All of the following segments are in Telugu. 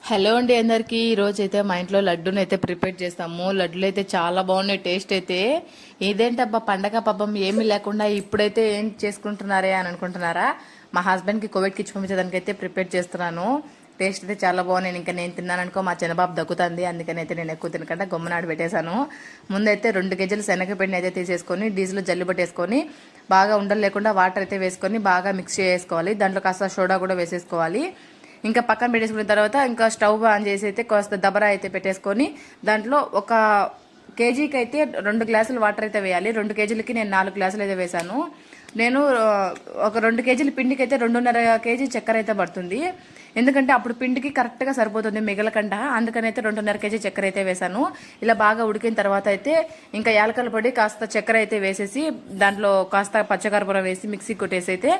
హలో అండి అందరికి ఈరోజు అయితే మా ఇంట్లో లడ్డూని అయితే ప్రిపేర్ చేస్తాము. లడ్డూలు అయితే చాలా బాగున్నాయి టేస్ట్ అయితే. ఇదేంటబ్బా పండగ పబ్బం ఏమీ లేకుండా ఇప్పుడైతే ఏం చేసుకుంటున్నారే అని అనుకుంటున్నారా? మా హస్బెండ్కి కోవిడ్కి ఇచ్చి పంపించడానికి అయితే ప్రిపేర్ చేస్తున్నాను. టేస్ట్ అయితే చాలా బాగున్నాయి. ఇంకా నేను తిన్నాను అనుకో మా చిన్నబాబు దగ్గుతుంది, అందుకని అయితే నేను ఎక్కువ తినకుండా గమ్మునాడు పెట్టేశాను. ముందైతే 2 కేజీలు శనగపిండి అయితే తీసేసుకొని డీజిల్ జల్లి పట్టేసుకొని బాగా ఉండలు లేకుండా వాటర్ అయితే వేసుకొని బాగా మిక్స్ చేసుకోవాలి. దాంట్లో కాస్త సోడా కూడా వేసేసుకోవాలి. ఇంకా పక్కన పెట్టేసుకున్న తర్వాత ఇంకా స్టవ్ ఆన్ చేసి అయితే కాస్త దబరా అయితే పెట్టేసుకొని దాంట్లో ఒక కేజీకి అయితే 2 గ్లాసులు వాటర్ అయితే వేయాలి. 2 కేజీలకి నేను 4 గ్లాసులు అయితే వేసాను. నేను ఒక 2 కేజీల పిండికి అయితే 2.5 కేజీ చక్కెర అయితే పడుతుంది. ఎందుకంటే అప్పుడు పిండికి కరెక్ట్గా సరిపోతుంది మిగలకంట, అందుకని అయితే 2.5 కేజీ చక్కెర అయితే వేసాను. ఇలా బాగా ఉడికిన తర్వాత అయితే ఇంకా యాలకల పొడి కాస్త చక్కెర అయితే వేసేసి దాంట్లో కాస్త పచ్చకర్పూరం వేసి మిక్సీ కొట్టేసి అయితే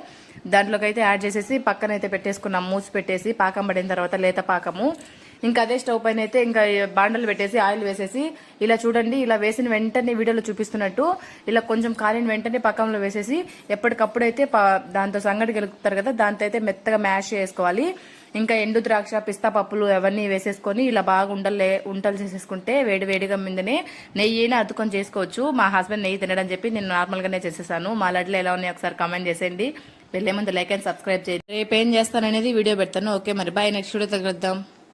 దాంట్లోకి అయితే యాడ్ చేసేసి పక్కన అయితే పెట్టేసుకున్నాం. మూసి పెట్టేసి పాకం పడిన తర్వాత లేత పాకము ఇంకా అదే స్టవ్ పైన అయితే ఇంకా బాండలు పెట్టేసి ఆయిల్ వేసేసి ఇలా చూడండి, ఇలా వేసిన వెంటనే వీడియోలో చూపిస్తున్నట్టు ఇలా కొంచెం కాలిన వెంటనే పక్కంలో వేసేసి ఎప్పటికప్పుడు అయితే దాంతో సంగటి గెలుపుతారు కదా, దాంతో అయితే మెత్తగా మ్యాష్ చేసుకోవాలి. ఇంకా ఎండు ద్రాక్ష పిస్తా పప్పులు అవన్నీ వేసేసుకొని ఇలా బాగా ఉంటలు చేసేసుకుంటే వేడి వేడిగా మీదనే నెయ్యిని అద్దుకొని చేసుకోవచ్చు. మా హస్బెండ్ నెయ్యి తినడం చెప్పి నేను నార్మల్గానే చేసేసాను. మా లడ్లు ఎలా ఉన్నాయి ఒకసారి కామెంట్ చేసేయండి. వెళ్ళే ముందు లైక్ అండ్ సబ్స్క్రైబ్ చేయండి. రేపు ఏం చేస్తాననేది వీడియో పెడతాను. ఓకే మరి బాయ్, నెక్స్ట్ వీడియో తగ్గుద్దాం.